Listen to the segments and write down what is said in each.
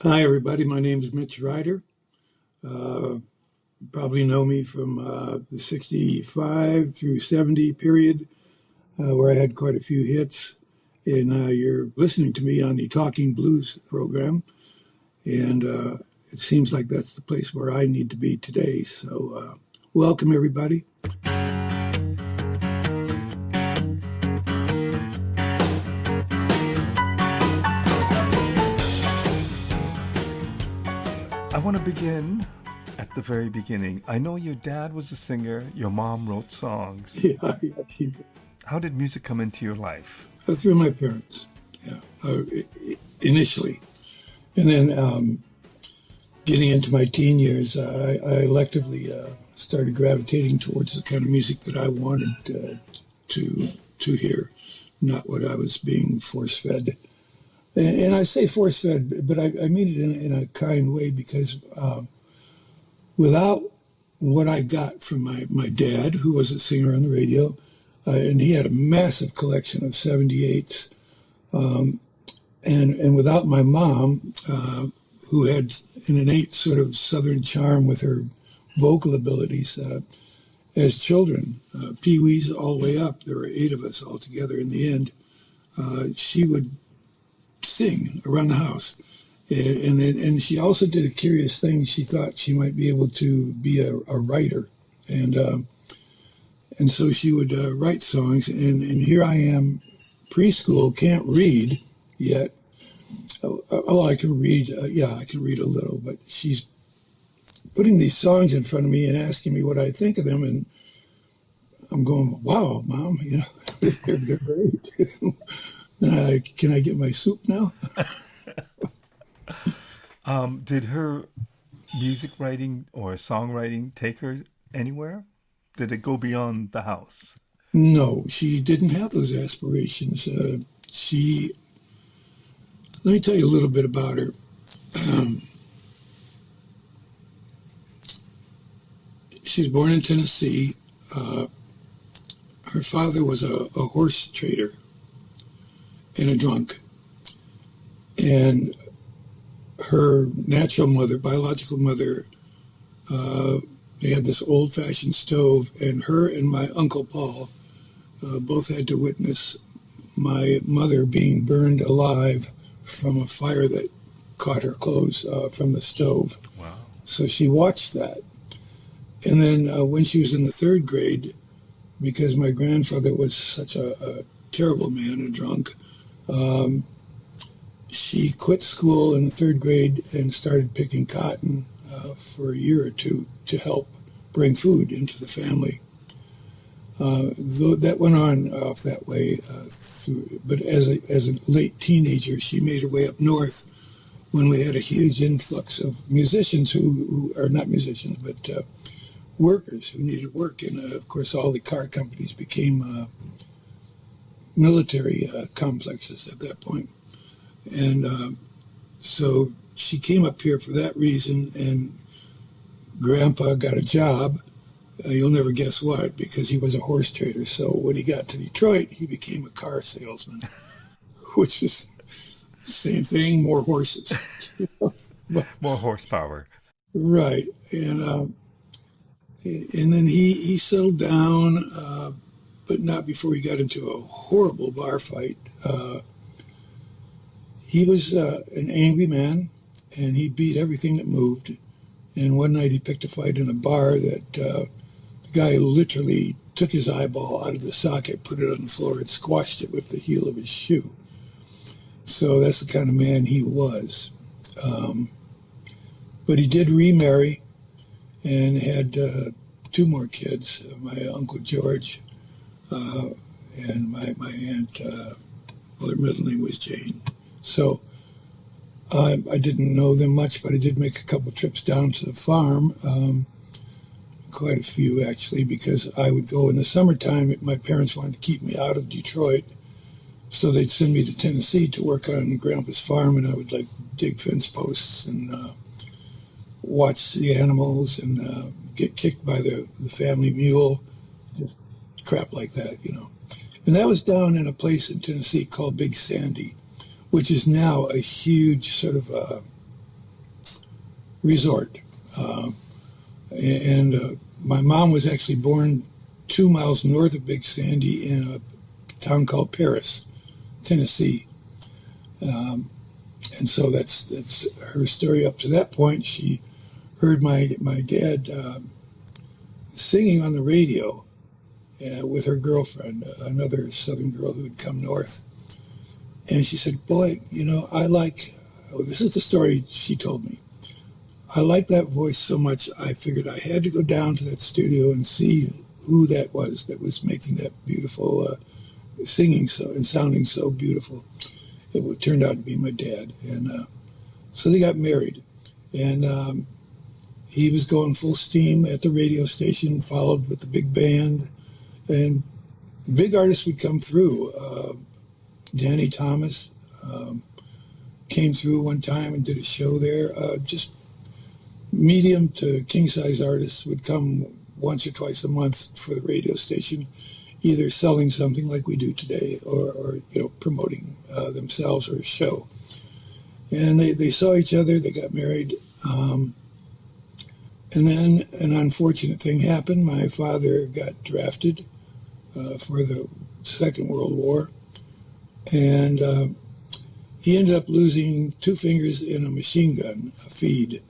Hi, everybody. My name is Mitch Ryder. You probably know me from the 65 through 70 period, where I had quite a few hits. And you're listening to me on the Talking Blues program. And it seems like that's the place where I need to be today. So, welcome, everybody. I want to begin at the very beginning. I know your dad was a singer, your mom wrote songs. Yeah, How did music come into your life? through my parents, yeah, initially. And then getting into my teen years, I electively started gravitating towards the kind of music that I wanted to hear, not what I was being force fed. And I say force fed, but I mean it in a kind way because without what I got from my dad, who was a singer on the radio, and he had a massive collection of 78s, and without my mom, who had an innate sort of southern charm with her vocal abilities, as children, pee-wees all the way up, there were 8 of us all together in the end, she would sing around the house. And she also did a curious thing. She thought she might be able to be a writer. And so she would write songs. And here I am, preschool, can't read yet. Oh, I can read. Yeah, I can read a little. But she's putting these songs in front of me and asking me what I think of them. And I'm going, wow, Mom, they're great. Can I get my soup now? Did her music writing or songwriting take her anywhere? Did it go beyond the house? No, she didn't have those aspirations. Let me tell you a little bit about her. She was born in Tennessee. Her father was a horse trader and a drunk. And her natural mother, biological mother, they had this old-fashioned stove, and her and my Uncle Paul both had to witness my mother being burned alive from a fire that caught her clothes from the stove. Wow. So she watched that. And then when she was in the 3rd grade, because my grandfather was such a terrible man, a drunk, she quit school in the 3rd grade and started picking cotton for a year or two to help bring food into the family. Though that went on that way, but as a late teenager, she made her way up north when we had a huge influx of musicians who are not musicians, but workers who needed work. And of course, all the car companies became military complexes at that point. And so she came up here for that reason, and Grandpa got a job. You'll never guess what, because he was a horse trader. So when he got to Detroit, he became a car salesman, which is the same thing, more horses. More horsepower. Right. And then he settled down, but not before he got into a horrible bar fight. He was an angry man, and he beat everything that moved. And one night he picked a fight in a bar that the guy literally took his eyeball out of the socket, put it on the floor, and squashed it with the heel of his shoe. So that's the kind of man he was. But he did remarry and had 2 more kids, my Uncle George and my aunt, well, her middle name was Jane. So I didn't know them much, but I did make a couple trips down to the farm, quite a few actually, because I would go in the summertime. My parents wanted to keep me out of Detroit, so they'd send me to Tennessee to work on Grandpa's farm, and I would dig fence posts and watch the animals and get kicked by the family mule, just crap like that. And that was down in a place in Tennessee called Big Sandy, which is now a huge sort of resort. And my mom was actually born 2 miles north of Big Sandy in a town called Paris, Tennessee. And so that's her story up to that point. She heard my dad singing on the radio with her girlfriend, another Southern girl who had come north. And she said, boy, this is the story she told me. I like that voice so much, I figured I had to go down to that studio and see who that was making that beautiful singing and sounding so beautiful. It turned out to be my dad. And so they got married. And he was going full steam at the radio station, followed with the big band. And big artists would come through. Danny Thomas came through one time and did a show there. Just medium to king-size artists would come once or twice a month for the radio station, either selling something like we do today or promoting themselves or a show. And they saw each other, they got married. And then an unfortunate thing happened. My father got drafted for the Second World War. And he ended up losing 2 fingers in a machine gun, a feed.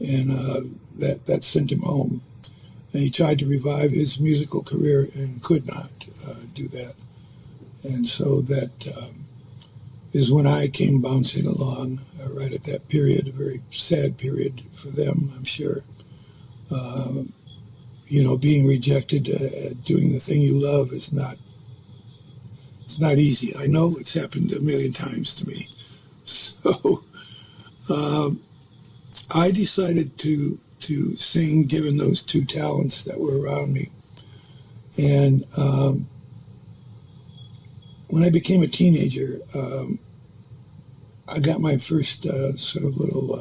And that sent him home. And he tried to revive his musical career and could not do that. And so that is when I came bouncing along right at that period, a very sad period for them, I'm sure. Being rejected, doing the thing you love it's not easy. I know it's happened a million times to me. So I decided to sing, given those 2 talents that were around me. And when I became a teenager, I got my first sort of little,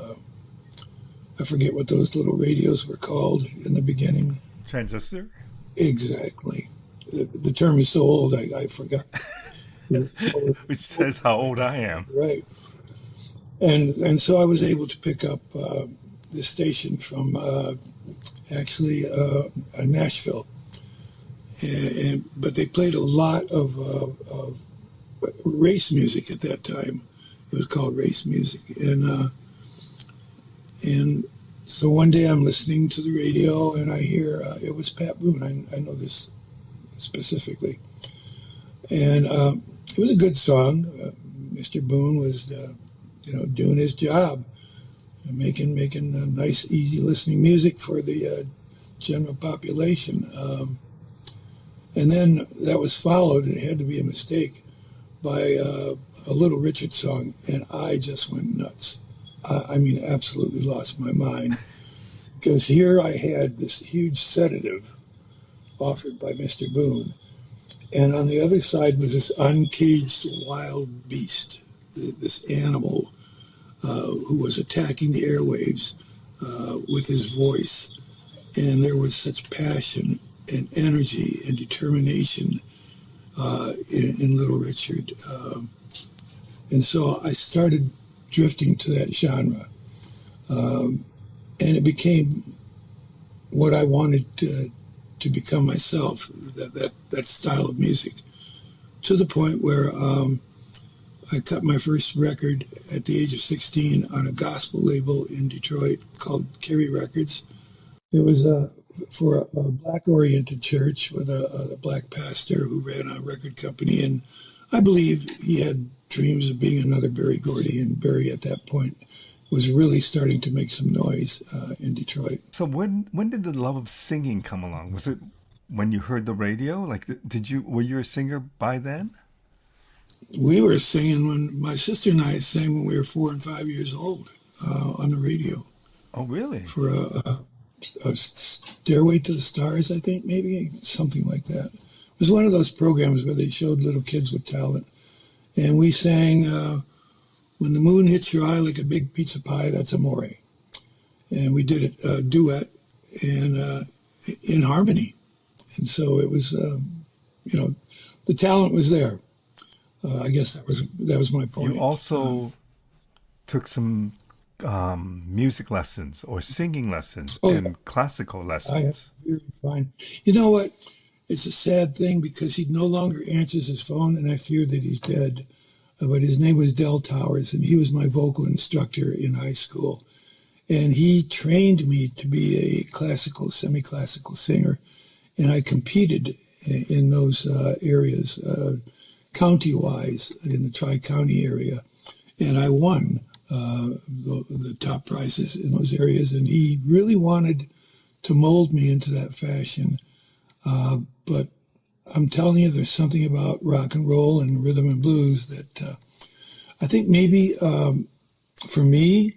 I forget what those little radios were called in the beginning. Transistor? Exactly. The term is so old, I forgot. Which says how old I am. Right. And so I was able to pick up this station from Nashville. But they played a lot of race music at that time. It was called race music. And so one day I'm listening to the radio and I hear, it was Pat Boone. I know this specifically. And it was a good song. Mr. Boone was, doing his job, making nice, easy listening music for the general population. And then that was followed, and it had to be a mistake, by a Little Richard song, and I just went nuts. Absolutely lost my mind. Because here I had this huge sedative offered by Mr. Boone, and on the other side was this uncaged wild beast, this animal who was attacking the airwaves with his voice. And there was such passion and energy and determination in Little Richard. And so I started drifting to that genre. And it became what I wanted to become myself, that style of music, to the point where I cut my first record at the age of 16 on a gospel label in Detroit called Kerry Records. It was for a black-oriented church with a black pastor who ran a record company, and I believe he had dreams of being another Berry Gordy, and Berry at that point was really starting to make some noise in Detroit. So when did the love of singing come along? Was it when you heard the radio? Were you a singer by then? We were singing when my sister and I sang when we were 4 and 5 years old on the radio. Oh, really? For a Stairway to the Stars, I think, maybe, something like that. It was one of those programs where they showed little kids with talent. And we sang, When the Moon Hits Your Eye Like a Big Pizza Pie, That's Amore. And we did it duet and in harmony. And so it was, the talent was there. I guess that was my point. You also took some music lessons or singing lessons Oh, and classical I have lessons? really fine. You know what? It's a sad thing because he no longer answers his phone, and I fear that he's dead. But his name was Del Towers, and he was my vocal instructor in high school. And he trained me to be a classical, semi-classical singer, and I competed in those areas, county-wise, in the Tri-County area, and I won the top prizes in those areas. And he really wanted to mold me into that fashion, but I'm telling you, there's something about rock and roll and rhythm and blues that I think maybe for me,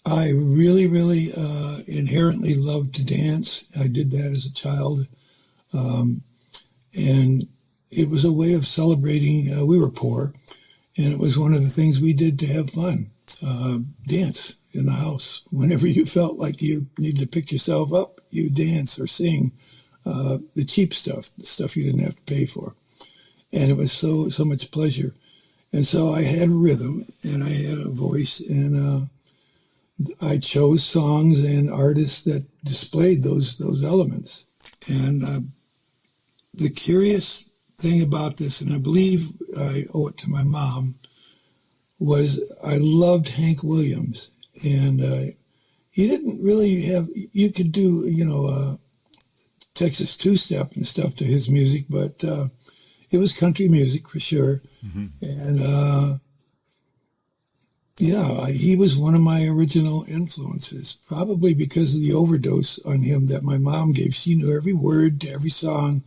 I really, really inherently loved to dance. I did that as a child. And it was a way of celebrating. We were poor, and it was one of the things we did to have fun. Dance in the house. Whenever you felt like you needed to pick yourself up, you dance or sing. The cheap stuff, the stuff you didn't have to pay for. And it was so much pleasure. And so I had rhythm, and I had a voice, and I chose songs and artists that displayed those elements. And the curious thing about this, and I believe I owe it to my mom, was I loved Hank Williams. And he didn't really have, you could do, Texas two-step and stuff to his music, but it was country music for sure. Mm-hmm. And he was one of my original influences, probably because of the overdose on him that my mom gave. She knew every word to every song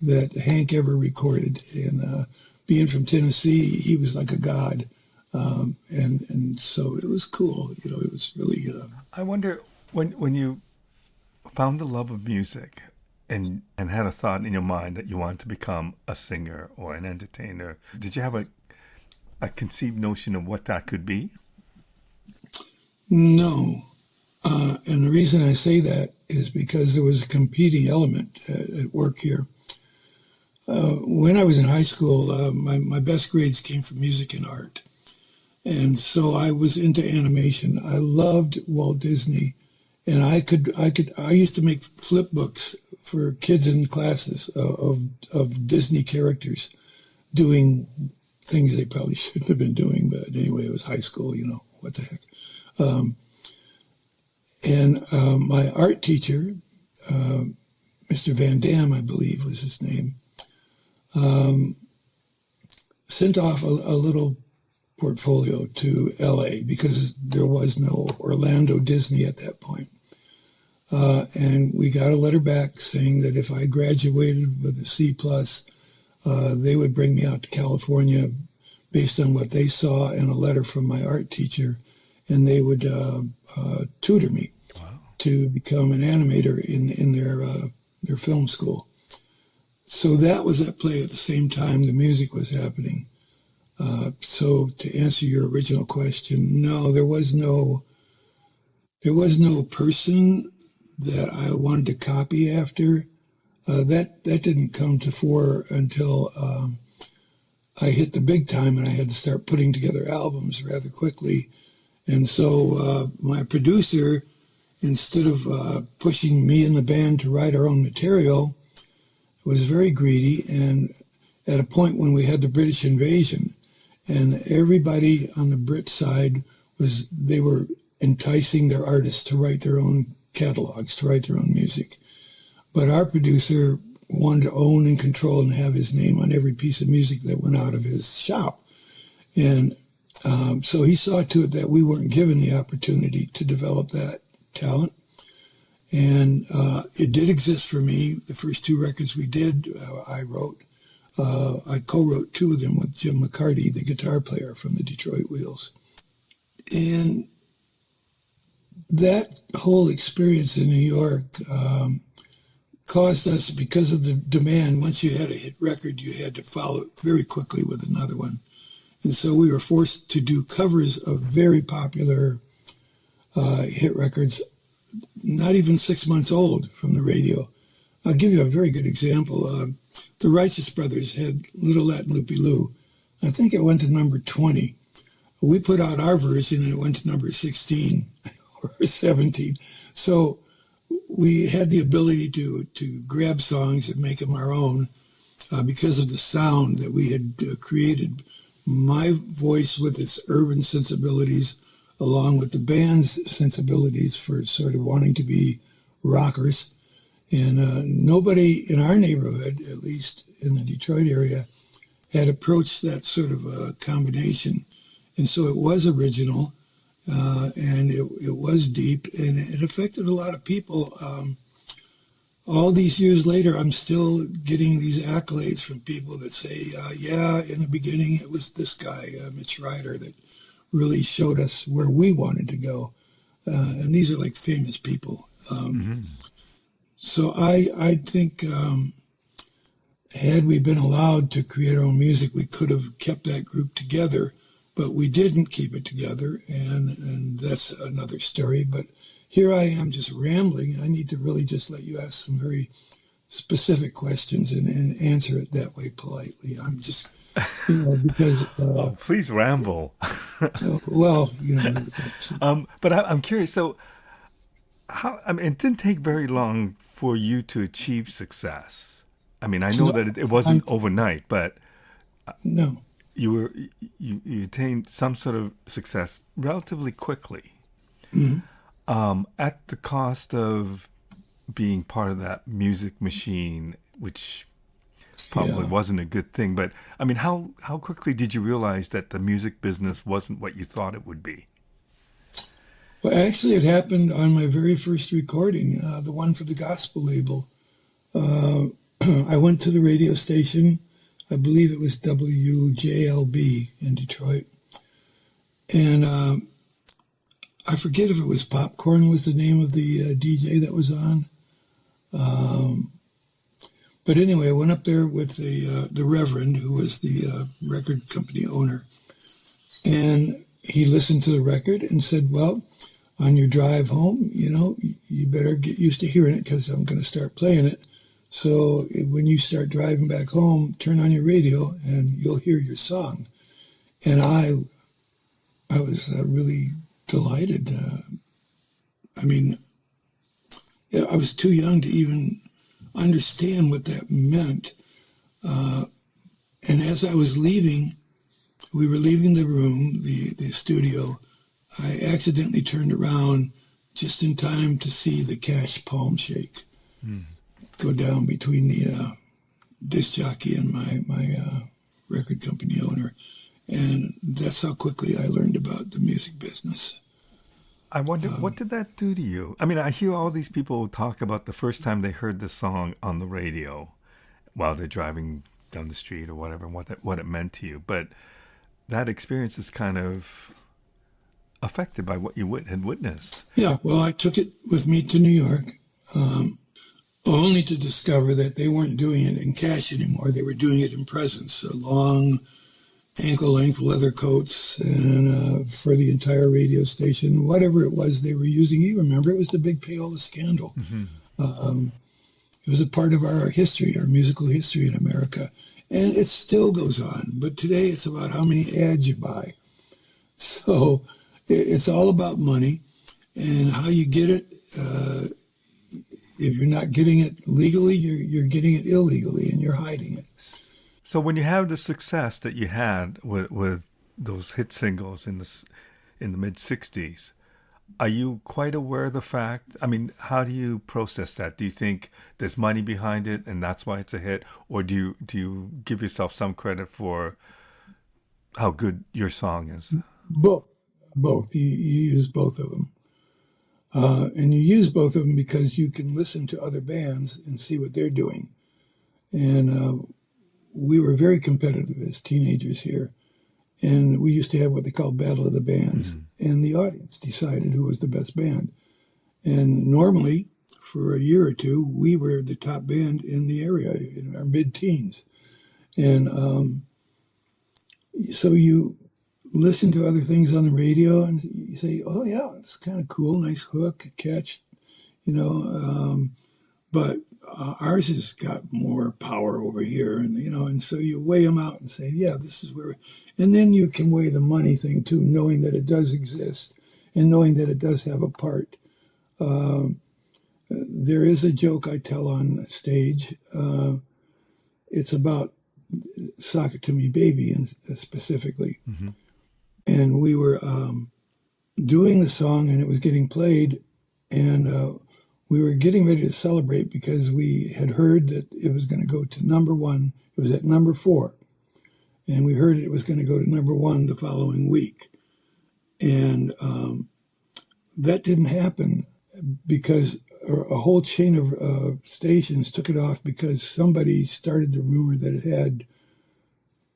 that Hank ever recorded. And being from Tennessee, he was like a god. And so it was cool. It was really... I wonder, when you found the love of music and had a thought in your mind that you wanted to become a singer or an entertainer, did you have a conceived notion of what that could be? No. And the reason I say that is because there was a competing element at work here. When I was in high school, my best grades came from music and art. And so I was into animation. I loved Walt Disney. And I used to make flip books for kids in classes of Disney characters doing things they probably shouldn't have been doing. But anyway, it was high school, what the heck. And my art teacher, Mr. Van Dam, I believe was his name, sent off a little portfolio to LA because there was no Orlando Disney at that point. And we got a letter back saying that if I graduated with a C+, they would bring me out to California based on what they saw and a letter from my art teacher, and they would tutor me to become an animator in their film school. So that was at play at the same time the music was happening. So to answer your original question, no, there was no person that I wanted to copy after. That didn't come to fore until I hit the big time and I had to start putting together albums rather quickly. And so my producer, instead of pushing me and the band to write our own material, was very greedy. And at a point when we had the British invasion, and everybody on the Brit side they were enticing their artists to write their own catalogs, to write their own music. But our producer wanted to own and control and have his name on every piece of music that went out of his shop. And so he saw to it that we weren't given the opportunity to develop that talent. And it did exist for me. The first two records we did, I wrote. I co-wrote two of them with Jim McCarty, the guitar player from the Detroit Wheels. And that whole experience in New York caused us, because of the demand, once you had a hit record, you had to follow it very quickly with another one. And so we were forced to do covers of very popular hit records, not even 6 months old, from the radio. I'll give you a very good example. The Righteous Brothers had Little Latin Loopy Loo. I think it went to number 20. We put out our version and it went to number 16 or 17. So we had the ability to grab songs and make them our own because of the sound that we had created. My voice with its urban sensibilities, along with the band's sensibilities for sort of wanting to be rockers. And nobody in our neighborhood, at least in the Detroit area, had approached that sort of combination. And so it was original, and it was deep, and it affected a lot of people. All these years later, I'm still getting these accolades from people that say, yeah, in the beginning it was this guy, Mitch Ryder, that really showed us where we wanted to go. And these are like famous people. So I think had we been allowed to create our own music, we could have kept that group together, but we didn't keep it together, and that's another story. But here I am just rambling. I need to really just let you ask some very specific questions and answer it that way politely. I'm just, because... oh, please ramble. Well, But I'm curious, so I mean, it didn't take very long for you to achieve success. I mean, I know that it wasn't overnight, but no, you attained some sort of success relatively quickly, at the cost of being part of that music machine, which probably wasn't a good thing. But I mean, how quickly did you realize that the music business wasn't what you thought it would be? Well, actually, it happened on my very first recording, the one for the gospel label. I went to the radio station. I believe it was WJLB in Detroit. And I forget if it was Popcorn was the name of the DJ that was on. But anyway, I went up there with the Reverend, who was the record company owner. And he listened to the record and said, well, on your drive home, you better get used to hearing it because I'm going to start playing it. So when you start driving back home, turn on your radio and you'll hear your song. And I was really delighted. I mean, I was too young to even understand what that meant. And as I was leaving, we were leaving the room, the studio, I accidentally turned around just in time to see the Cash palm shake go down between the disc jockey and my record company owner. And that's how quickly I learned about the music business. I wonder, what did that do to you? I mean, I hear all these people talk about the first time they heard the song on the radio while they're driving down the street or whatever, and what it meant to you. But that experience is kind of affected by what you had witnessed. Yeah, well, I took it with me to New York, only to discover that they weren't doing it in Cash anymore. They were doing it in Presence, long ankle-length leather coats, and for the entire radio station, whatever it was they were using. You remember, it was the big payola scandal. It was a part of our history, our musical history in America, and it still goes on. But today it's about how many ads you buy. So it's all about money and how you get it. If you're not getting it legally, you're getting it illegally, and you're hiding it. So when you have the success that you had with those hit singles in the mid '60s, are you quite aware of the fact? I mean, how do you process that? Do you think there's money behind it and that's why it's a hit, or do you give yourself some credit for how good your song is? Both. You use both of them. And you use both of them because you can listen to other bands and see what they're doing. And we were very competitive as teenagers here. And we used to have what they call Battle of the Bands. And the audience decided who was the best band. And normally, for a year or two, we were the top band in the area, in our mid-teens. And so you listen to other things on the radio and you say, oh yeah, it's kind of cool, nice hook, catch, but ours has got more power over here, and and so you weigh them out and say, yeah, this is where, and then you can weigh the money thing too, knowing that it does exist and knowing that it does have a part. There is a joke I tell on stage. It's about "Sock It to Me, Baby," and specifically, Mm-hmm. and we were doing the song, and it was getting played, and we were getting ready to celebrate because we had heard that it was going to go to number one. It was at number 4, and we heard it was going to go to number 1 the following week, and that didn't happen because a whole chain of stations took it off because somebody started the rumor that it had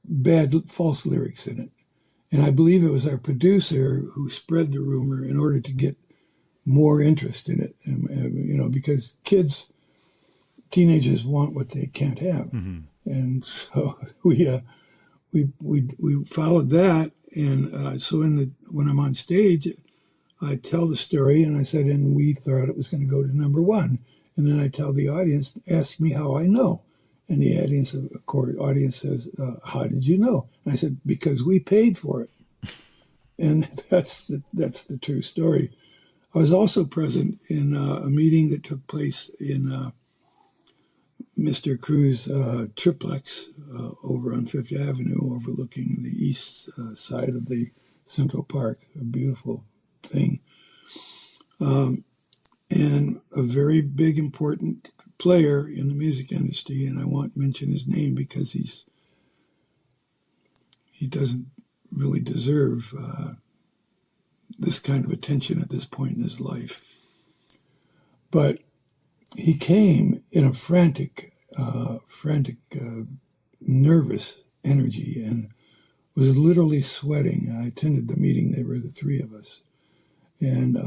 bad false lyrics in it. And I believe it was our producer who spread the rumor in order to get more interest in it. Because teenagers want what they can't have. Mm-hmm. And so we followed that. And so when I'm on stage, I tell the story, and I said, and we thought it was going to go to number 1. And then I tell the audience, ask me how I know. And the audience says, how did you know? And I said, because we paid for it. And that's the true story. I was also present in a meeting that took place in Mr. Crew's triplex over on Fifth Avenue, overlooking the east side of the Central Park, a beautiful thing. And a very big, important player in the music industry, and I won't mention his name because he doesn't really deserve this kind of attention at this point in his life. But he came in a frantic, nervous energy and was literally sweating. I attended the meeting. There were the 3 of us. And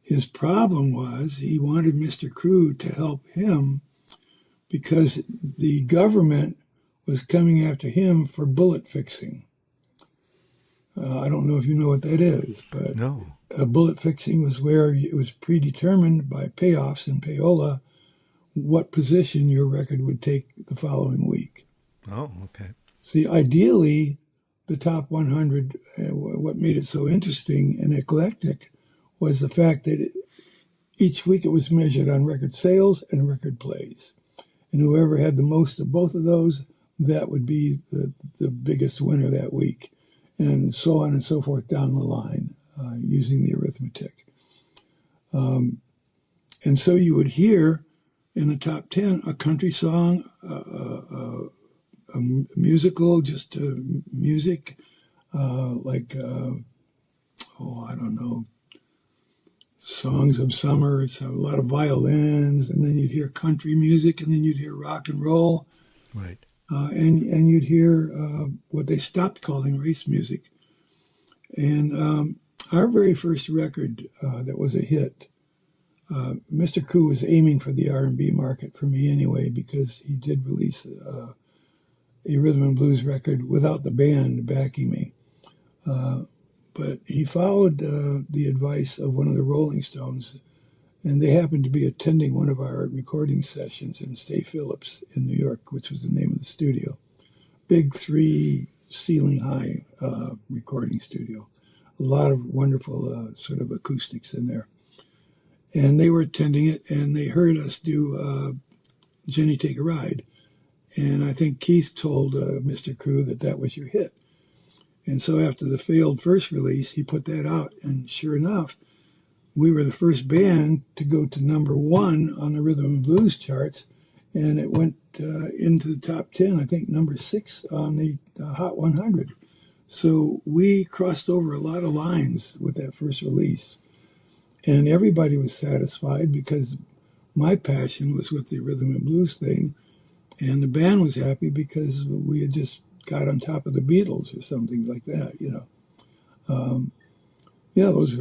his problem was he wanted Mr. Crew to help him because the government was coming after him for bullet fixing. I don't know if you know what that is, but No. Bullet fixing was where it was predetermined by payoffs and payola what position your record would take the following week. Oh, okay. See, ideally, the top 100, what made it so interesting and eclectic was the fact that each week it was measured on record sales and record plays. And whoever had the most of both of those, that would be the biggest winner that week. And so on and so forth down the line, using the arithmetic. And so you would hear in the top 10 a country song, a musical, just music, like, I don't know, songs of summer. It's a lot of violins, and then you'd hear country music, and then you'd hear rock and roll. Right. And you'd hear what they stopped calling race music. And our very first record that was a hit, Mr. Crew was aiming for the R&B market for me anyway, because he did release a rhythm and blues record without the band backing me. But he followed the advice of one of the Rolling Stones, and they happened to be attending one of our recording sessions in Stay Phillips in New York, which was the name of the studio. Big 3 ceiling high recording studio. A lot of wonderful sort of acoustics in there. And they were attending it, and they heard us do Jenny Take a Ride. And I think Keith told Mr. Crew that was your hit. And so after the failed first release, he put that out, and sure enough, we were the first band to go to number 1 on the rhythm and blues charts, and it went into the top 10, I think number 6 on the Hot 100. So we crossed over a lot of lines with that first release, and everybody was satisfied because my passion was with the rhythm and blues thing, and the band was happy because we had just got on top of the Beatles or something like that, Yeah, those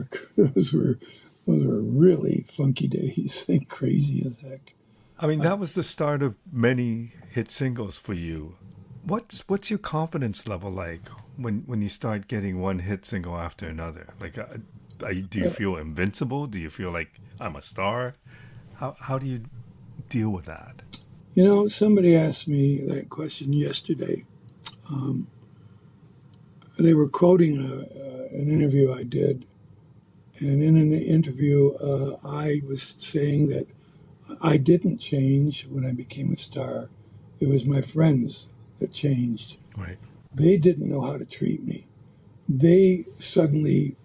were really funky days and crazy as heck. I mean, that was the start of many hit singles for you. What's your confidence level like when you start getting one hit single after another? Like, do you feel invincible? Do you feel like I'm a star? How do you deal with that? You know, somebody asked me that question yesterday. Um, they were quoting an interview I did, and in the interview, I was saying that I didn't change when I became a star. It was my friends that changed. Right. They didn't know how to treat me. They suddenly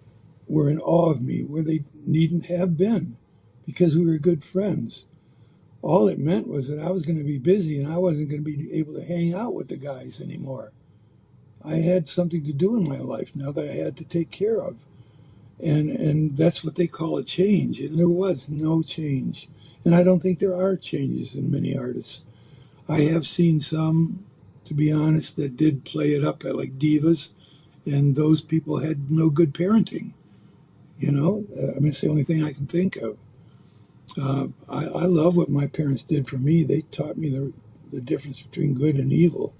were in awe of me where they needn't have been because we were good friends. All it meant was that I was going to be busy and I wasn't going to be able to hang out with the guys anymore. I had something to do in my life now that I had to take care of. And that's what they call a change. And there was no change. And I don't think there are changes in many artists. I have seen some, to be honest, that did play it up at like divas, and those people had no good parenting. You know, I mean, it's the only thing I can think of. I love what my parents did for me. They taught me the difference between good and evil,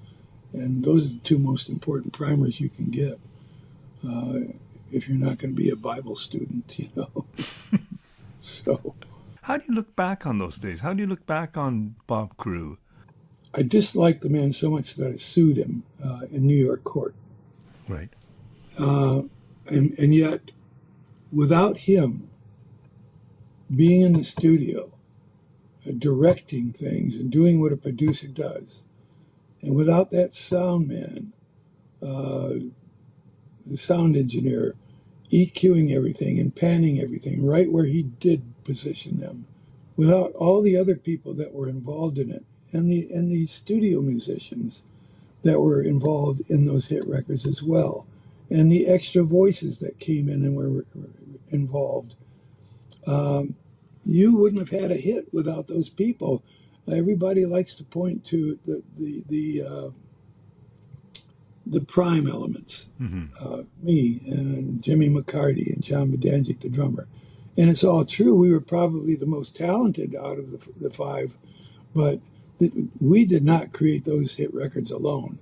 and those are the two most important primers you can get if you're not going to be a Bible student, you know. So How do you look back on those days? How do you look back on Bob Crew? I disliked the man so much that I sued him in New York court. Right. Uh, and yet, without him being in the studio, directing things and doing what a producer does, and without that sound man, the sound engineer, EQing everything and panning everything right where he did position them, without all the other people that were involved in it, and the studio musicians that were involved in those hit records as well, and the extra voices that came in and were involved. You wouldn't have had a hit without those people. Everybody likes to point to the prime elements, me and Jimmy McCarty and John Bedanjic, the drummer. And it's all true. We were probably the most talented out of the five, but we did not create those hit records alone.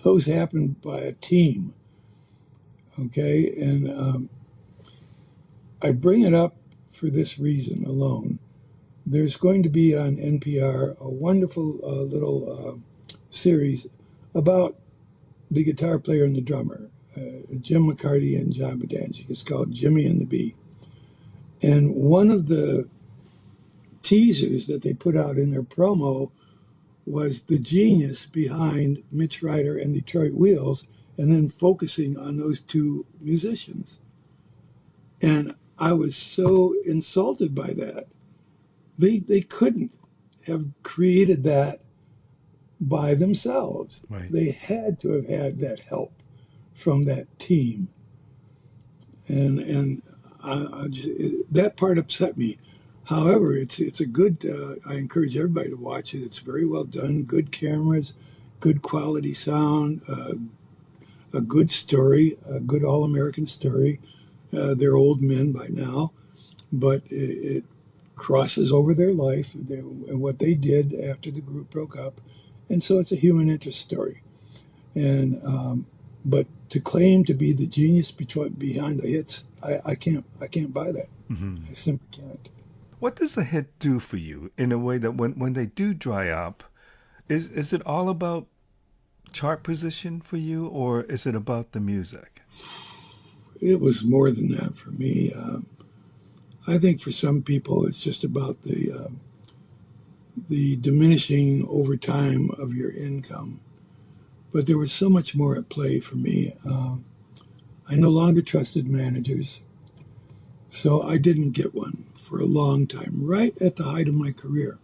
Those happened by a team, okay? And I bring it up for this reason alone. There's going to be on NPR a wonderful little series about the guitar player and the drummer, Jim McCarty and John Bedanjic. It's called Jimmy and the Bee. And one of the teasers that they put out in their promo was the genius behind Mitch Ryder and Detroit Wheels, and then focusing on those two musicians. And I was so insulted by that. They couldn't have created that by themselves. Right. They had to have had that help from that team. And I just, that part upset me. However, it's a good, I encourage everybody to watch it. It's very well done, good cameras, good quality sound, a good story, a good all-American story. They're old men by now, but it crosses over their life, what they did after the group broke up. And so it's a human interest story. And but to claim to be the genius behind the hits, I can't buy that. I simply can't. What does a hit do for you in a way that when they do dry up, is it all about chart position for you, or is it about the music? It was more than that for me. I think for some people it's just about the diminishing over time of your income. But there was so much more at play for me. I no longer trusted managers, so I didn't get one for a long time, right at the height of my career.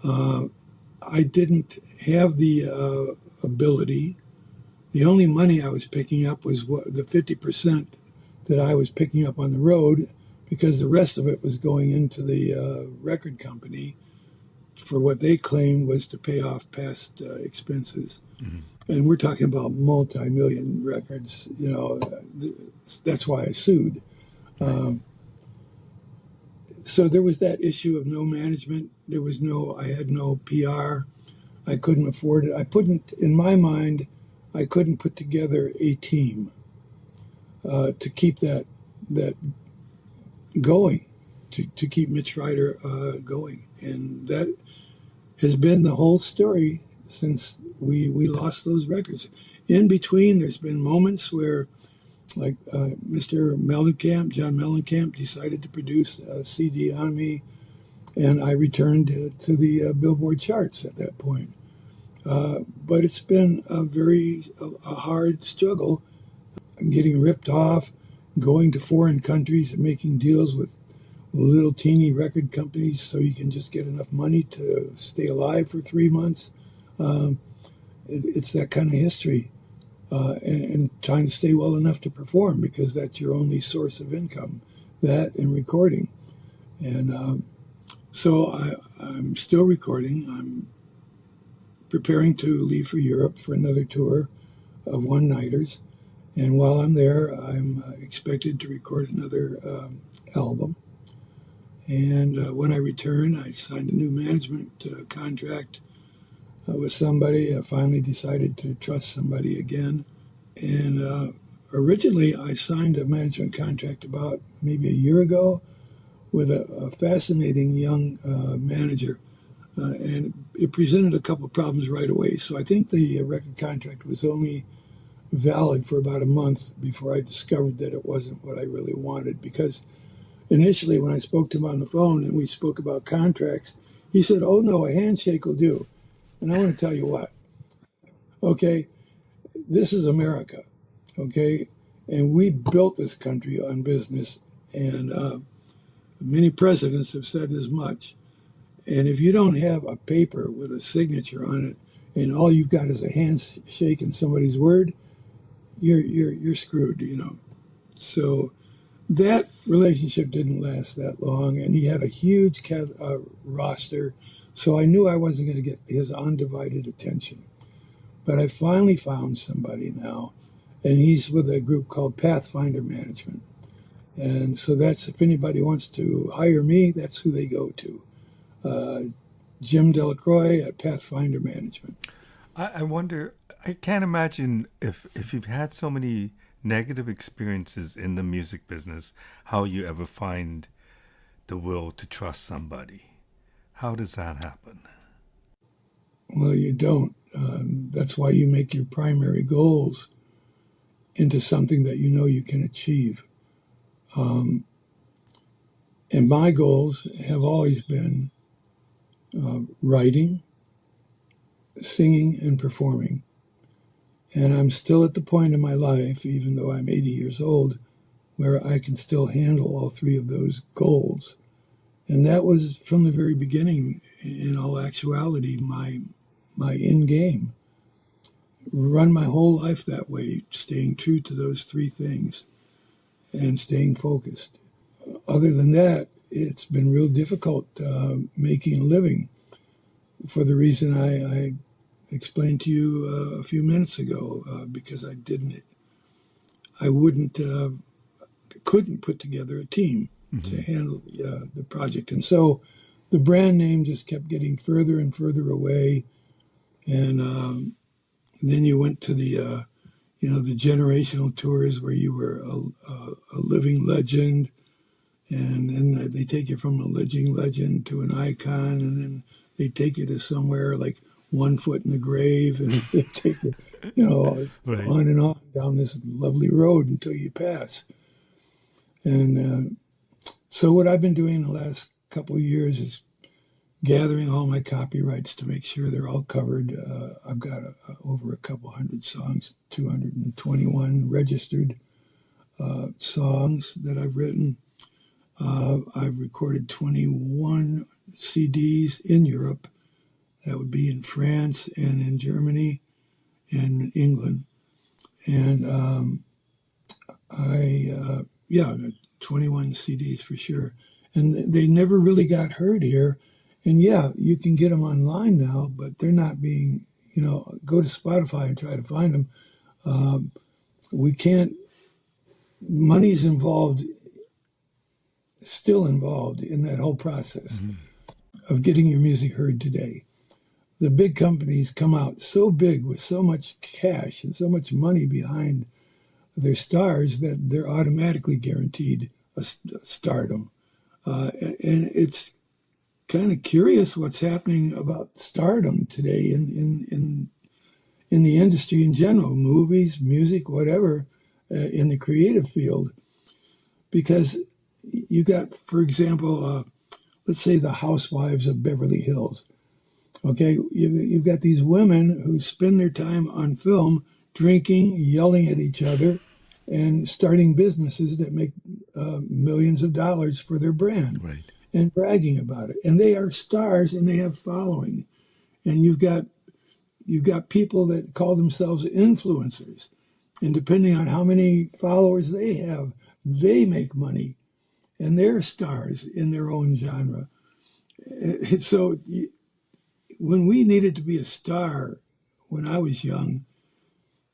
I didn't have the ability. The only money I was picking up was the 50% that I was picking up on the road, because the rest of it was going into the record company for what they claimed was to pay off past expenses. And we're talking about multi-million records, you know. That's why I sued. So there was that issue of no management. I had no PR. I couldn't afford it. In my mind, I couldn't put together a team to keep that going, to keep Mitch Ryder going. And that has been the whole story since we lost those records. In between, there's been moments where, like Mr. Mellencamp, John Mellencamp, decided to produce a CD on me, and I returned to the Billboard charts at that point. But it's been a hard struggle. I'm getting ripped off, going to foreign countries and making deals with little teeny record companies so you can just get enough money to stay alive for 3 months. It's that kind of history. And trying to stay well enough to perform, because that's your only source of income, that and recording. And so I'm still recording. I'm preparing to leave for Europe for another tour of one-nighters. And while I'm there, I'm expected to record another album. And when I return, I signed a new management contract with somebody. I finally decided to trust somebody again. And originally, I signed a management contract about maybe a year ago with a fascinating young manager. And it presented a couple of problems right away. So I think the record contract was only valid for about a month before I discovered that it wasn't what I really wanted. Because initially, when I spoke to him on the phone and we spoke about contracts, he said, "Oh, no, a handshake will do." And I want to tell you what, okay, this is America, okay? And we built this country on business, and many presidents have said as much. And if you don't have a paper with a signature on it, and all you've got is a handshake and somebody's word, you're screwed, you know. So that relationship didn't last that long, and he had a huge roster, so I knew I wasn't going to get his undivided attention. But I finally found somebody now, and he's with a group called Pathfinder Management. And so that's, if anybody wants to hire me, that's who they go to. Jim Delacroix at Pathfinder Management. I wonder, I can't imagine if you've had so many negative experiences in the music business, how you ever find the will to trust somebody. How does that happen? Well, you don't. That's why you make your primary goals into something that you know you can achieve. And my goals have always been writing, singing, and performing. And I'm still at the point in my life, even though I'm 80 years old, where I can still handle all three of those goals. And that was from the very beginning, in all actuality, my end game. Run my whole life that way, staying true to those three things and staying focused. Other than that, it's been real difficult making a living for the reason I explained to you a few minutes ago, because couldn't put together a team to handle the project. And so the brand name just kept getting further and further away. And then you went to the generational tours where you were a living legend. And then they take you from a living legend to an icon, and then they take you to somewhere like 1 foot in the grave, and they take you, right, on and on down this lovely road until you pass. And so what I've been doing the last couple of years is gathering all my copyrights to make sure they're all covered. I've got over a couple hundred songs, 221 registered songs that I've written. I've recorded 21 CDs in Europe. That would be in France and in Germany and England. And 21 CDs for sure. And they never really got heard here. And yeah, you can get them online now, but they're not being, go to Spotify and try to find them. We can't, money's still involved in that whole process of getting your music heard today. The big companies come out so big with so much cash and so much money behind their stars that they're automatically guaranteed a stardom. And it's kind of curious what's happening about stardom today in the industry in general, movies, music, whatever, in the creative field. Because you got, for example, let's say the Housewives of Beverly Hills. Okay, you've got these women who spend their time on film drinking, yelling at each other, and starting businesses that make millions of dollars for their brand Right. and bragging about it. And they are stars and they have following. And you've got people that call themselves influencers. And depending on how many followers they have, they make money and they're stars in their own genre. So when we needed to be a star when I was young,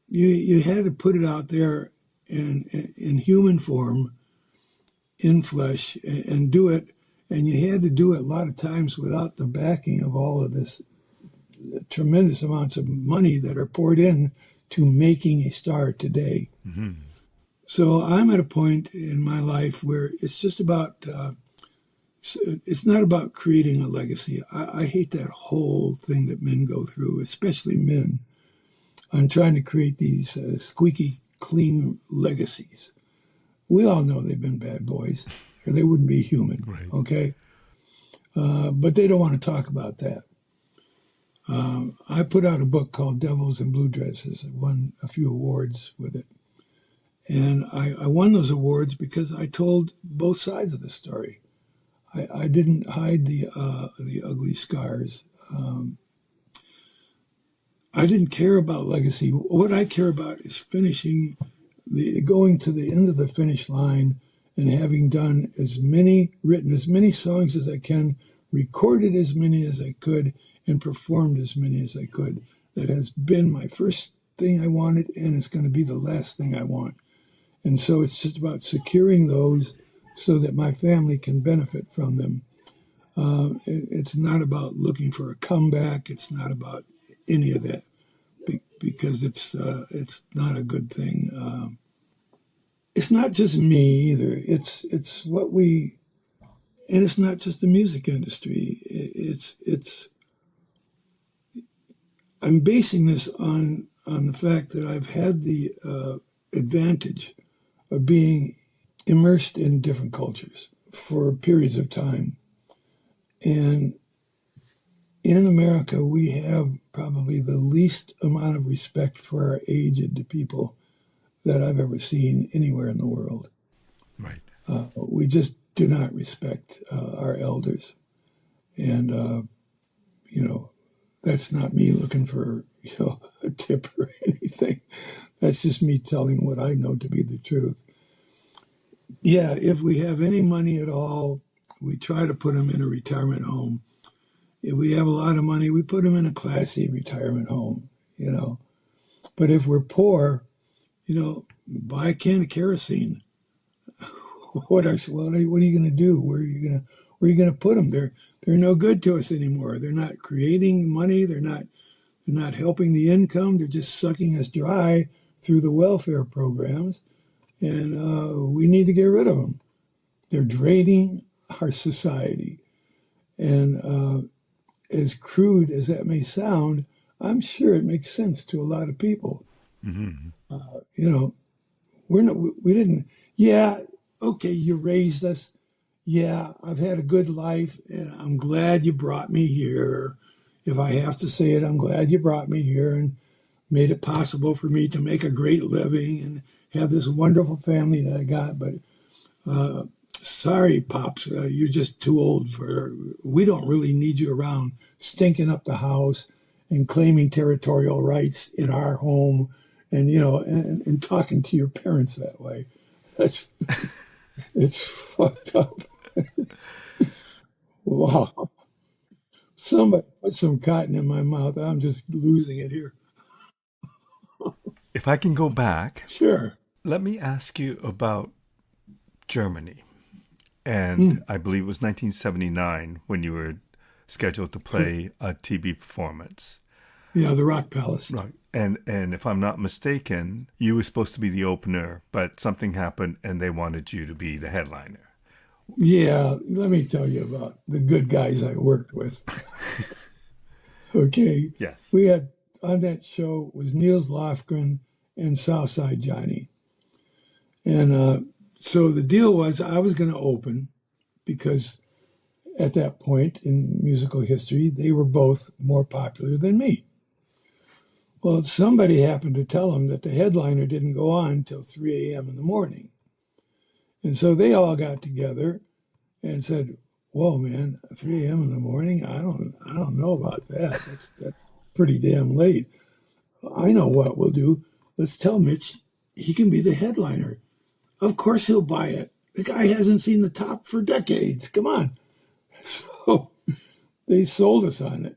you had to put it out there in human form, in flesh, and do it. And you had to do it a lot of times without the backing of all of this tremendous amounts of money that are poured in to making a star today. Mm-hmm. So I'm at a point in my life where it's just about, it's not about creating a legacy. I hate that whole thing that men go through, especially men, on trying to create these squeaky clean legacies. We all know they've been bad boys, or they wouldn't be human, Right. okay? But they don't want to talk about that. I put out a book called Devils in Blue Dresses. I won a few awards with it. And I won those awards because I told both sides of the story. I didn't hide the ugly scars. I didn't care about legacy. What I care about is going to the end of the finish line and having written as many songs as I can, recorded as many as I could, and performed as many as I could. That has been my first thing I wanted, and it's going to be the last thing I want. And so it's just about securing those so that my family can benefit from them. It's not about looking for a comeback. It's not about any of that because it's not a good thing. It's not just me either. It's what we, and it's not just the music industry. I'm basing this on the fact that I've had the advantage of being immersed in different cultures for periods of time. And in America, we have probably the least amount of respect for our aged people that I've ever seen anywhere in the world. Right. We just do not respect our elders. And, that's not me looking for, a tip or anything. That's just me telling what I know to be the truth. Yeah, if we have any money at all, we try to put them in a retirement home. If we have a lot of money, we put them in a classy retirement home, But if we're poor, buy a can of kerosene. What are you going to do? Where are you going to put them? They're no good to us anymore. They're not creating money. They're not helping the income. They're just sucking us dry through the welfare programs. And we need to get rid of them. They're draining our society. And as crude as that may sound, I'm sure it makes sense to a lot of people. Mm-hmm. We didn't, yeah, okay, you raised us. Yeah, I've had a good life, and I'm glad you brought me here. If I have to say it, I'm glad you brought me here and made it possible for me to make a great living and have this wonderful family that I got. But sorry, Pops, you're just too old we don't really need you around stinking up the house and claiming territorial rights in our home and, and talking to your parents that way. It's fucked up. Wow. Somebody put some cotton in my mouth. I'm just losing it here. If I can go back, Sure. let me ask you about Germany. And I believe it was 1979 when you were scheduled to play a TV performance. Yeah, the Rock Palace. Right. And if I'm not mistaken, you were supposed to be the opener, but something happened and they wanted you to be the headliner. Yeah, let me tell you about the good guys I worked with. Okay, Yes. we had on that show was Niels Lofgren and Southside Johnny, and so the deal was I was going to open because at that point in musical history they were both more popular than me. Well, somebody happened to tell them that the headliner didn't go on until 3 a.m. in the morning, and so they all got together and said, "Whoa, man, 3 a.m. in the morning? I don't know about that. That's pretty damn late. I know what we'll do. Let's tell Mitch he can be the headliner. Of course he'll buy it. The guy hasn't seen the top for decades. Come on." So they sold us on it.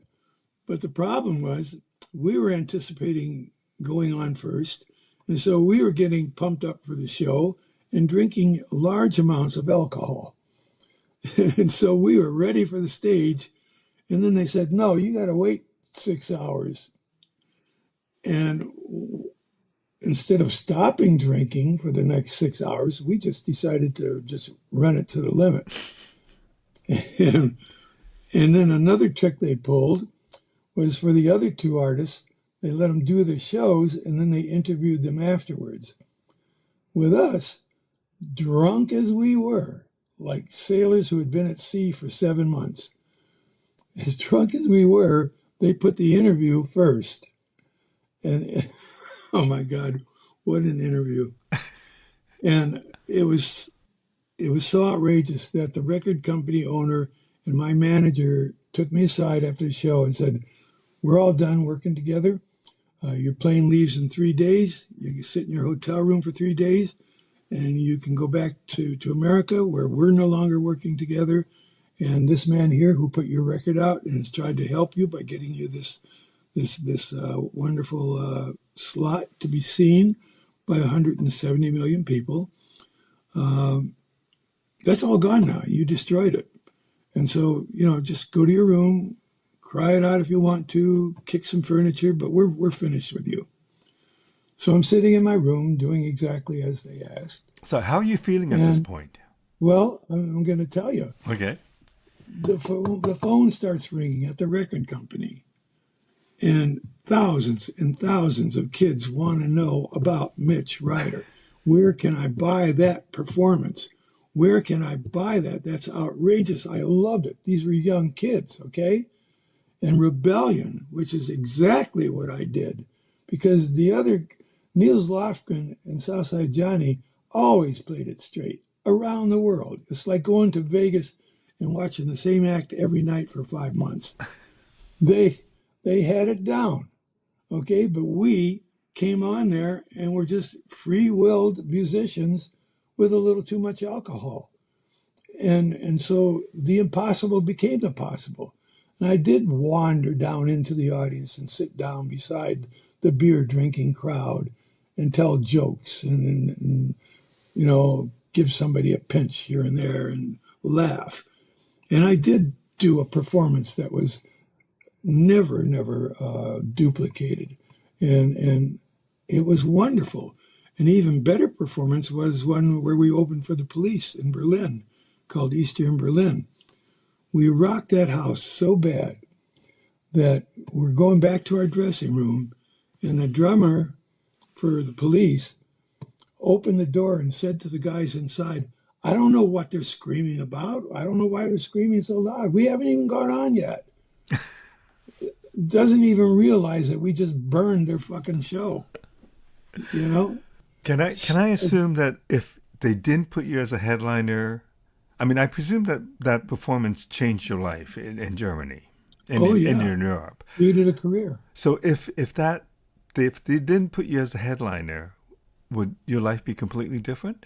But the problem was we were anticipating going on first, and so we were getting pumped up for the show and drinking large amounts of alcohol. And so we were ready for the stage. And then they said, "No, you got to wait 6 hours." And instead of stopping drinking for the next 6 hours, we just decided to just run it to the limit. And, and then another trick they pulled was for the other two artists, they let them do their shows and then they interviewed them afterwards. With us, drunk as we were, like sailors who had been at sea for 7 months, as drunk as we were, they put the interview first. And oh my God, what an interview. And it was so outrageous that the record company owner and my manager took me aside after the show and said, "We're all done working together. Your plane leaves in 3 days. You can sit in your hotel room for 3 days, and you can go back to America where we're no longer working together. And this man here who put your record out and has tried to help you by getting you this wonderful slot to be seen by 170 million people. That's all gone now. You destroyed it. And so, just go to your room, cry it out if you want to, kick some furniture, but we're finished with you." So I'm sitting in my room doing exactly as they asked. So how are you feeling at this And, point? well, I'm going to tell you. Okay. The phone starts ringing at the record company. And thousands of kids want to know about Mitch Ryder. Where can I buy that performance? Where can I buy that? That's outrageous. I loved it. These were young kids, okay? And Rebellion, which is exactly what I did, because the other, Niels Lofgren and Southside Johnny, always played it straight around the world. It's like going to Vegas and watching the same act every night for 5 months. They had it down, okay? But we came on there and were just free-willed musicians with a little too much alcohol. And so the impossible became the possible. And I did wander down into the audience and sit down beside the beer-drinking crowd and tell jokes and give somebody a pinch here and there and laugh. And I did do a performance that was never duplicated. And it was wonderful. An even better performance was one where we opened for the Police in Berlin, called Easter in Berlin. We rocked that house so bad that we're going back to our dressing room, and the drummer for the Police opened the door and said to the guys inside, "I don't know what they're screaming about. I don't know why they're screaming so loud. We haven't even gone on yet." Doesn't even realize that we just burned their fucking show, you know? Can I assume that if they didn't put you as a headliner, I mean, I presume that performance changed your life in Germany, in Europe. Created a career. So if they didn't put you as a headliner, would your life be completely different?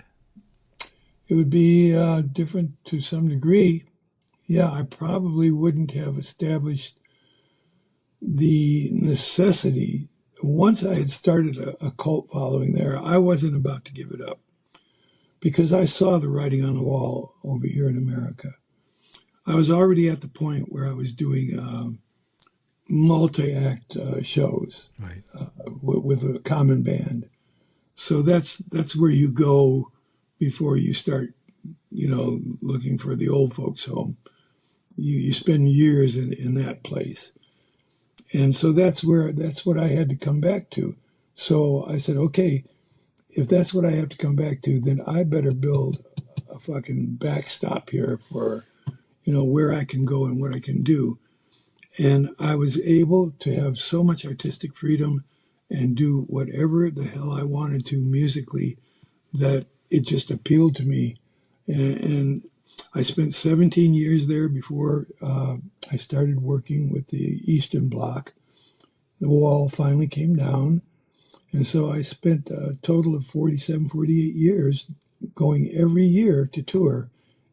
It would be different to some degree. Yeah, I probably wouldn't have established the necessity. Once I had started a cult following there, I wasn't about to give it up because I saw the writing on the wall over here in America. I was already at the point where I was doing multi-act shows, Right. With a common band. So that's where you go before you start looking for the old folks home. You spend years in that place. And so that's what I had to come back to. So I said, okay, if that's what I have to come back to, then I better build a fucking backstop here for, where I can go and what I can do. And I was able to have so much artistic freedom and do whatever the hell I wanted to musically that it just appealed to me. And I spent 17 years there before I started working with the Eastern Bloc. The wall finally came down. And so I spent a total of 47, 48 years going every year to tour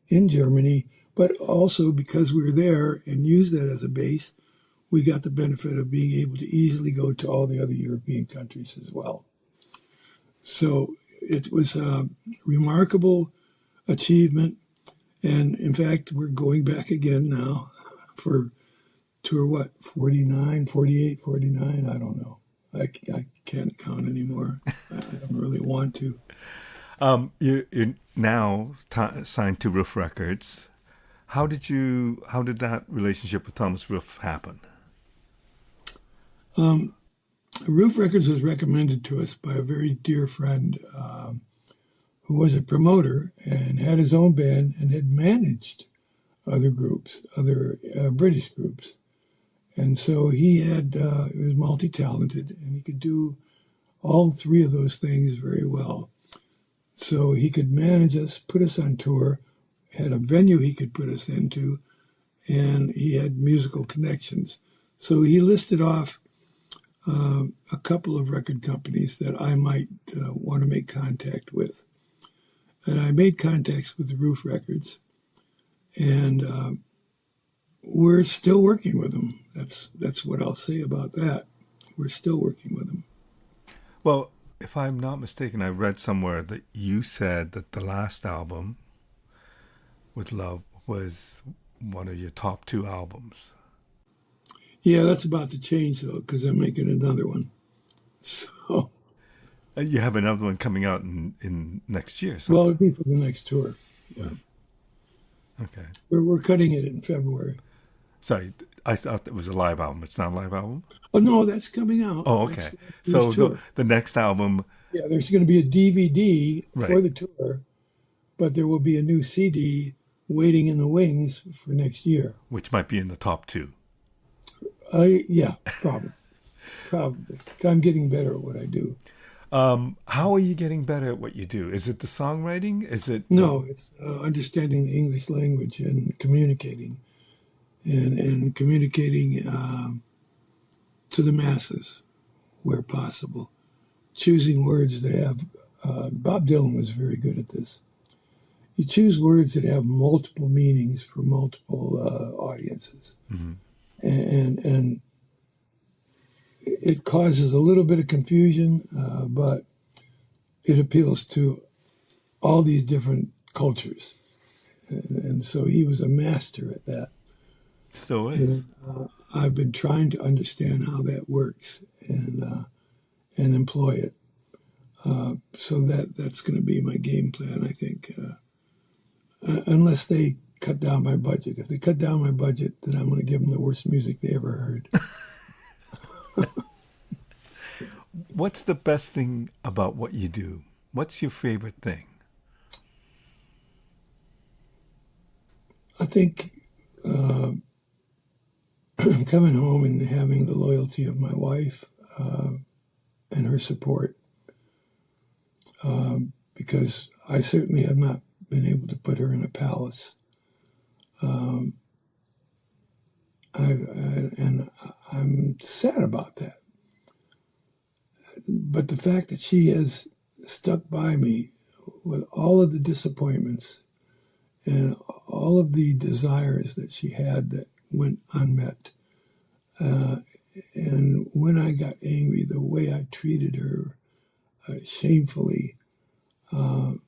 in Germany. But also because we were there and used that as a base, we got the benefit of being able to easily go to all the other European countries as well. So it was a remarkable achievement. And in fact, we're going back again now for tour, 49, 48, 49? I don't know. I can't count anymore. I don't really want to. You're now signed to Roof Records. How did that relationship with Thomas Roof happen? Roof Records was recommended to us by a very dear friend who was a promoter and had his own band and had managed other groups, other British groups. And so he was multi-talented and he could do all three of those things very well. So he could manage us, put us on tour, had a venue he could put us into, and he had musical connections. So he listed off a couple of record companies that I might want to make contact with. And I made contacts with Roof Records, and we're still working with them. That's what I'll say about that. We're still working with them. Well, if I'm not mistaken, I read somewhere that you said that the last album with Love was one of your top 2 albums. Yeah, that's about to change, though, because I'm making another one. So You have another one coming out in next year. Well, it'd be for the next tour. Yeah. Okay. We're cutting it in February. Sorry, I thought it was a live album. It's not a live album? Oh, no, that's coming out. Oh, okay. So the next album... Yeah, there's going to be a DVD right. for the tour, but there will be a new CD waiting in the wings for next year. Which might be in the top 2. Yeah, probably. Probably. I'm getting better at what I do. How are you getting better at what you do? Is it the songwriting? Is it... No, it's understanding the English language and communicating. And communicating to the masses where possible. Choosing words that have... Bob Dylan was very good at this. You choose words that have multiple meanings for multiple audiences. Mm-hmm. And it causes a little bit of confusion, but it appeals to all these different cultures. And so he was a master at that. Still is. And, I've been trying to understand how that works and employ it. So that's going to be my game plan, I think. Unless they cut down my budget. If they cut down my budget, then I'm going to give them the worst music they ever heard. What's the best thing about what you do? What's your favorite thing? I think coming home and having the loyalty of my wife and her support, because I certainly have not been able to put her in a palace. And I'm sad about that. But the fact that she has stuck by me with all of the disappointments and all of the desires that she had that went unmet. And when I got angry, the way I treated her shamefully, and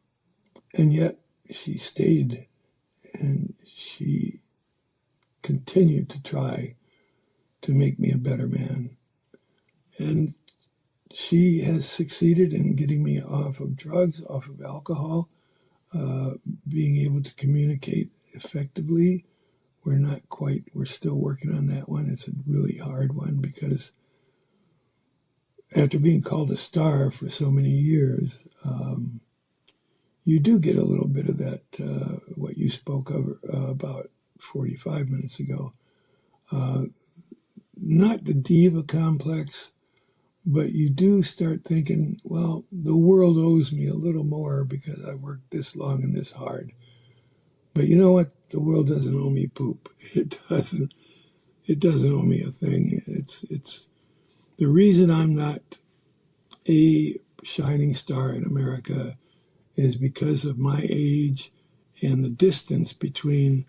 yet she stayed and she continued to try to make me a better man. And she has succeeded in getting me off of drugs, off of alcohol, being able to communicate effectively. We're still working on that one. It's a really hard one because after being called a star for so many years, you do get a little bit of that, what you spoke of about 45 minutes ago. Not the diva complex, but you do start thinking, well, the world owes me a little more because I worked this long and this hard. But you know what? The world doesn't owe me poop. It doesn't. It doesn't owe me a thing. It's the reason I'm not a shining star in America is because of my age and the distance between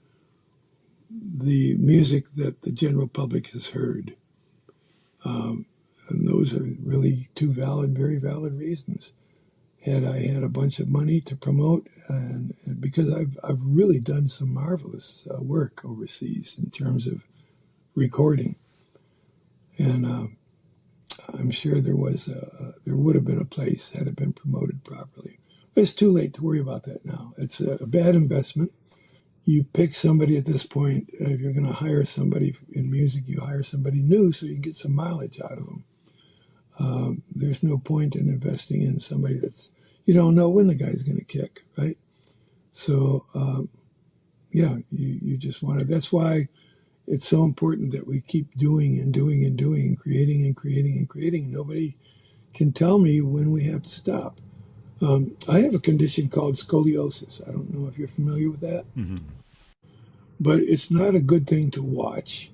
the music that the general public has heard. And those are really two very valid reasons. Had I had a bunch of money to promote, and because I've really done some marvelous work overseas in terms of recording, and I'm sure there would have been a place had it been promoted properly. But it's too late to worry about that now. It's a bad investment. You pick somebody at this point. If you're going to hire somebody in music, you hire somebody new so you can get some mileage out of them. There's no point in investing in somebody that's you don't know when the guy's going to kick, right? So, you just want to. That's why it's so important that we keep doing and doing and doing and creating and creating and creating. Nobody can tell me when we have to stop. I have a condition called scoliosis. I don't know if you're familiar with that, but it's not a good thing to watch.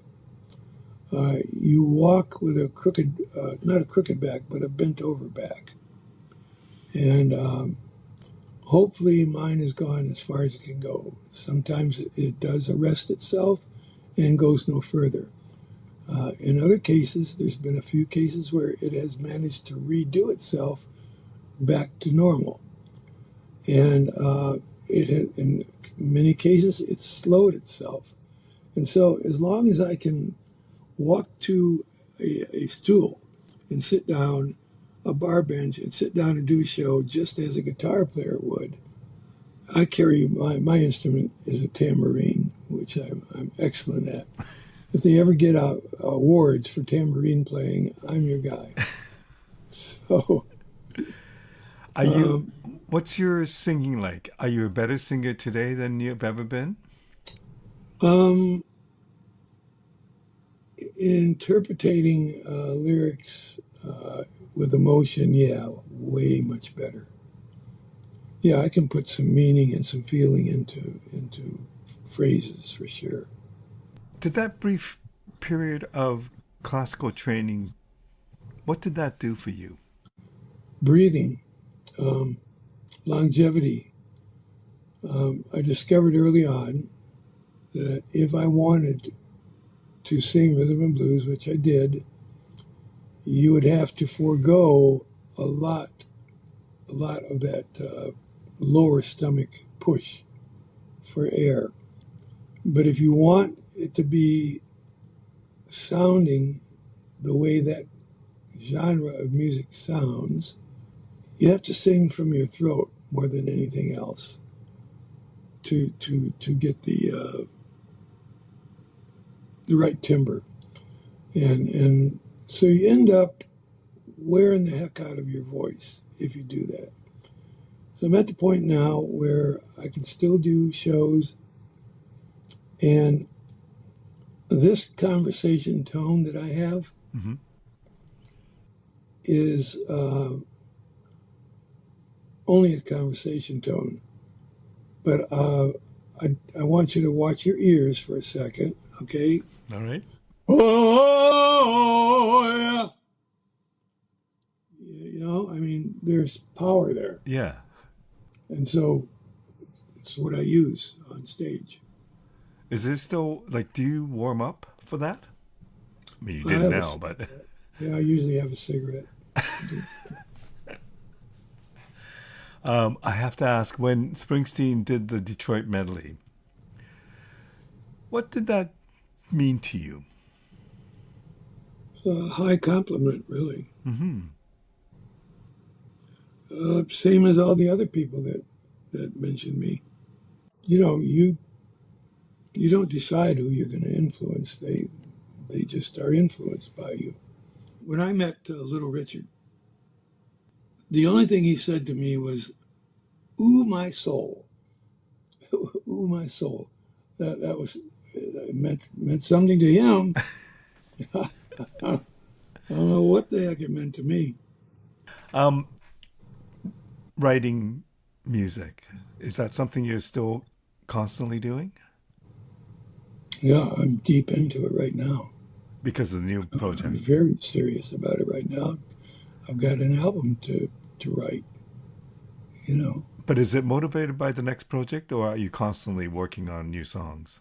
You walk with a crooked, not a crooked back, but a bent over back. And hopefully mine has gone as far as it can go. Sometimes it does arrest itself and goes no further. In other cases, there's been a few cases where it has managed to redo itself back to normal. And in many cases, it's slowed itself. And so as long as I can walk to a stool and sit down, a bar bench, and sit down and do a show just as a guitar player would, I carry my instrument is a tambourine, which I'm excellent at. If they ever get awards for tambourine playing, I'm your guy. So, Are you? What's your singing like? Are you a better singer today than you've ever been? Interpreting lyrics with emotion, yeah, way much better. Yeah, I can put some meaning and some feeling into phrases for sure. Did that brief period of classical training, what did that do for you? Breathing, longevity. I discovered early on that if I wanted to sing rhythm and blues, which I did, you would have to forego a lot of that lower stomach push for air. But if you want it to be sounding the way that genre of music sounds, you have to sing from your throat more than anything else to get the right timbre. And so you end up wearing the heck out of your voice if you do that. So I'm at the point now where I can still do shows, and this conversation tone that I have is only a conversation tone. But I want you to watch your ears for a second, okay? All right. Oh, yeah. You know, I mean, there's power there. Yeah. And so it's what I use on stage. Is there still, like, do you warm up for that? I mean, you I did have now, but. Yeah, I usually have a cigarette. I have to ask, when Springsteen did the Detroit medley, what did that mean to you? A high compliment, really. Same as all the other people that that mentioned me. You know, you don't decide who you're going to influence. They just are influenced by you. When I met Little Richard, the only thing he said to me was, "Ooh, my soul." Ooh, my soul. That was it meant something to him. I don't know what the heck it meant to me. Um, Writing music, is that something you're still constantly doing Yeah, I'm deep into it right now. because of the new I'm project? very serious about it right now. I've got an album to write, you know. But is it motivated by the next project, or are you constantly working on new songs?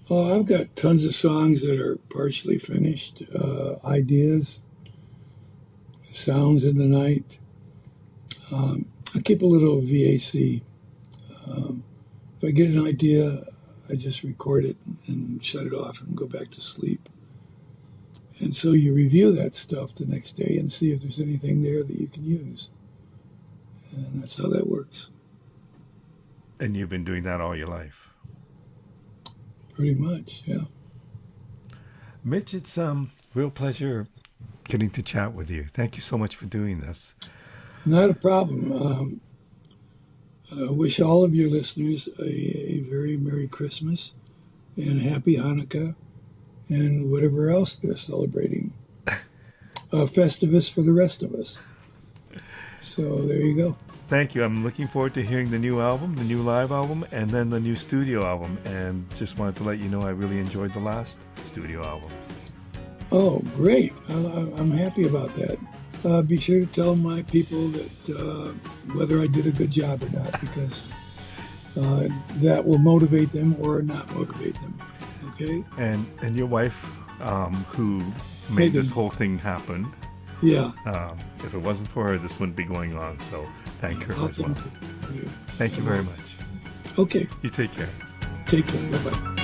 Oh, I've got tons of songs that are partially finished, ideas, sounds in the night. I keep a little VAC. If I get an idea, I just record it and shut it off and go back to sleep. And so you review that stuff the next day and see if there's anything there that you can use. And that's how that works, And you've been doing that all your life. pretty much, yeah. Mitch, it's real pleasure getting to chat with you. Thank you so much for doing this. Not a problem. I wish all of your listeners a very Merry Christmas and a Happy Hanukkah and whatever else they're celebrating. Festivus for the rest of us. So there you go. Thank you. I'm looking forward to hearing the new album, the new live album, and then the new studio album. And just wanted to let you know I really enjoyed the last studio album. Oh, great. I'm happy about that. Be sure to tell my people that whether I did a good job or not, because that will motivate them or not motivate them. Okay? And your wife, who made Megan. this whole thing happen. Yeah. If it wasn't for her, this wouldn't be going on. So thank her as well. Thank you. Thank you very much. Okay. You take care. Take care. Bye-bye.